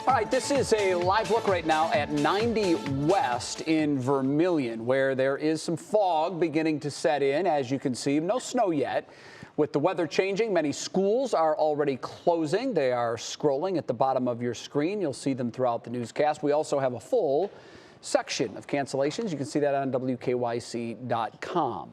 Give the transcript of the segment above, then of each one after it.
All right, this is a live look right now at 90 West in Vermilion, where there is some fog beginning to set in. As you can see, no snow yet. With the weather changing, many schools are already closing. They are scrolling at the bottom of your screen. You'll see them throughout the newscast. We also have a full section of cancellations. You can see that on WKYC.com.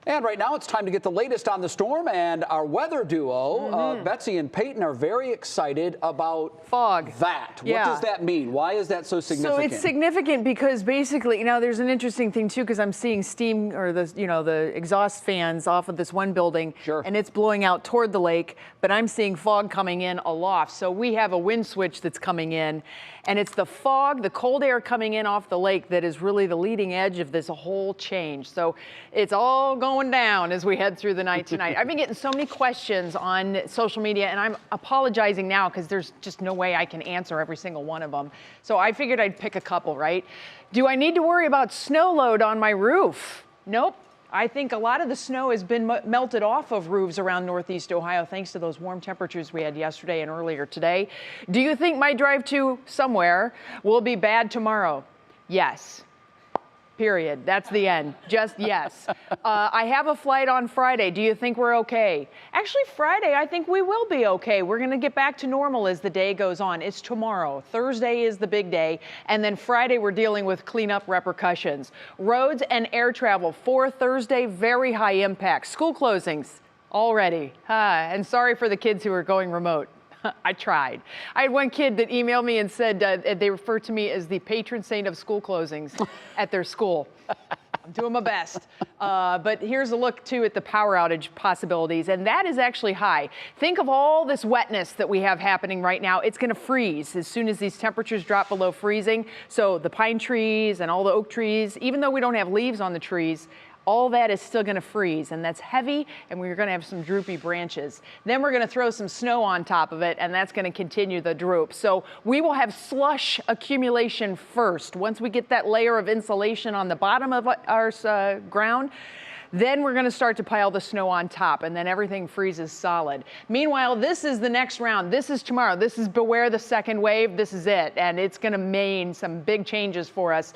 And right now it's time to get the latest on the storm, and our weather duo, Betsy and Peyton, are very excited about fog. What does that mean? Why is that so significant? So it's significant because basically, there's an interesting thing too, because I'm seeing steam or the exhaust fans off of this one building, and it's blowing out toward the lake, but I'm seeing fog coming in aloft. So we have a wind switch that's coming in, and it's the fog, the cold air coming in off the lake that is really the leading edge of this whole change. So it's all going down as we head through the night tonight. I've been getting so many questions on social media, and I'm apologizing now because there's just no way I can answer every single one of them. So I figured I'd pick a couple, right? Do I need to worry about snow load on my roof? Nope. I think a lot of the snow has been melted off of roofs around Northeast Ohio thanks to those warm temperatures we had yesterday and earlier today. Do you think my drive to somewhere will be bad tomorrow? Yes. Period. That's the end. Just yes. I have a flight on Friday. Do you think we're okay? Actually, Friday, I think we will be okay. We're going to get back to normal as the day goes on. It's tomorrow. Thursday is the big day. And then Friday, we're dealing with cleanup repercussions. Roads and air travel for Thursday, very high impact. School closings already. And sorry for the kids who are going remote. I tried. I had one kid that emailed me and said they refer to me as the patron saint of school closings at their school. I'm doing my best. But here's a look, too, at the power outage possibilities, and that is actually high. Think of all this wetness that we have happening right now. It's going to freeze as soon as these temperatures drop below freezing. So the pine trees and all the oak trees, even though we don't have leaves on the trees, all that is still going to freeze, and that's heavy, and we're going to have some droopy branches. Then we're going to throw some snow on top of it, and that's going to continue the droop. So we will have slush accumulation first. Once we get that layer of insulation on the bottom of our ground, then we're going to start to pile the snow on top, and then everything freezes solid. Meanwhile, this is the next round. This is tomorrow. This is beware the second wave. This is it, and it's going to mean some big changes for us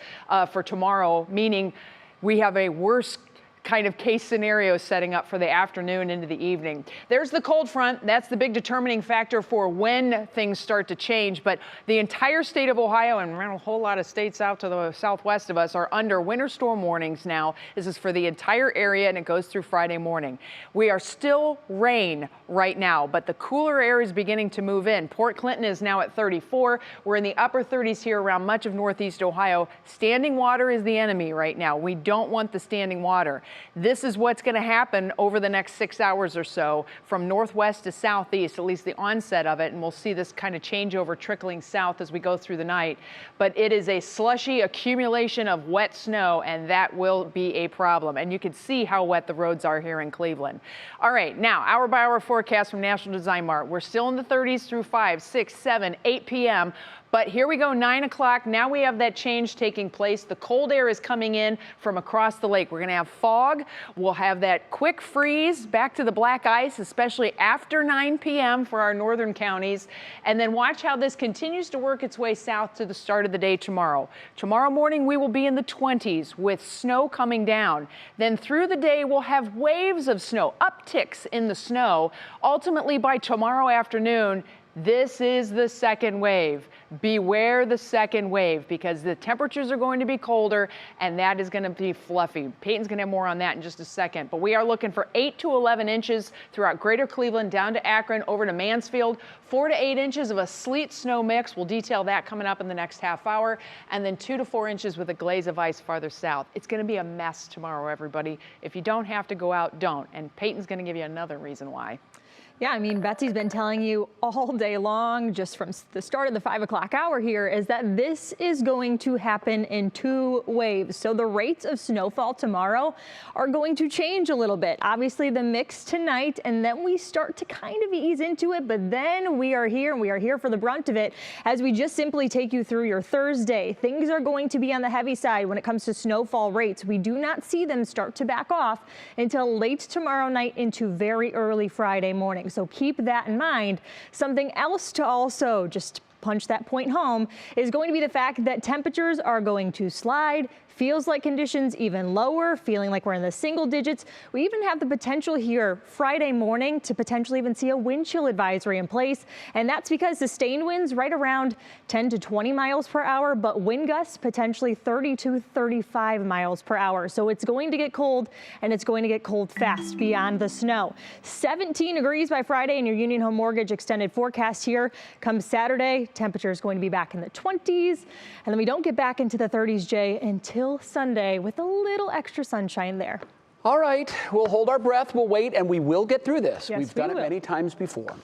for tomorrow, meaning we have a worse kind of case scenario setting up for the afternoon into the evening. There's the cold front. That's the big determining factor for when things start to change. But the entire state of Ohio and a whole lot of states out to the southwest of us are under winter storm warnings now. This is for the entire area, and it goes through Friday morning. We are still rain right now, but the cooler air is beginning to move in. Port Clinton is now at 34. We're in the upper 30s here around much of Northeast Ohio. Standing water is the enemy right now. We don't want the standing water. This is what's going to happen over the next 6 hours or so from northwest to southeast, at least the onset of it, and we'll see this kind of changeover trickling south as we go through the night. But it is a slushy accumulation of wet snow, and that will be a problem. And you can see how wet the roads are here in Cleveland. All right, now, hour by hour forecast from National Design Mart. We're still in the 30s through 5, 6, 7, 8 p.m., but here we go, 9 o'clock. Now we have that change taking place. The cold air is coming in from across the lake. We're going to have fog. We'll have that quick freeze back to the black ice, especially after 9 p.m. for our northern counties. And then watch how this continues to work its way south to the start of the day tomorrow. Tomorrow morning, we will be in the 20s with snow coming down. Then through the day, we'll have waves of snow, upticks in the snow. Ultimately, by tomorrow afternoon, this is the second wave. Beware the second wave because the temperatures are going to be colder and that is going to be fluffy. Peyton's going to have more on that in just a second. But we are looking for 8 to 11 inches throughout greater Cleveland down to Akron over to Mansfield. 4 to 8 inches of a sleet snow mix. We'll detail that coming up in the next half hour. And then 2 to 4 inches with a glaze of ice farther south. It's going to be a mess tomorrow, everybody. If you don't have to go out, don't. And Peyton's going to give you another reason why. Yeah, I mean, Betsy's been telling you all day long, just from the start of the 5 o'clock hour here, is that this is going to happen in 2 waves. So the rates of snowfall tomorrow are going to change a little bit. Obviously, the mix tonight, and then we start to kind of ease into it, but then we are here, and we are here for the brunt of it as we just simply take you through your Thursday. Things are going to be on the heavy side when it comes to snowfall rates. We do not see them start to back off until late tomorrow night into very early Friday morning. So keep that in mind. Something else to also just punch that point home is going to be the fact that temperatures are going to slide. Feels like conditions even lower, feeling like we're in the single digits. We even have the potential here Friday morning to potentially even see a wind chill advisory in place. And that's because sustained winds right around 10 to 20 miles per hour, but wind gusts potentially 30 to 35 miles per hour. So it's going to get cold, and it's going to get cold fast beyond the snow. 17 degrees by Friday in your Union Home Mortgage extended forecast here. Come Saturday, temperature is going to be back in the 20s. And then we don't get back into the 30s, Jay, until Sunday with a little extra sunshine there. All right, we'll hold our breath, we'll wait, and we will get through this. Yes, We've done it many times before.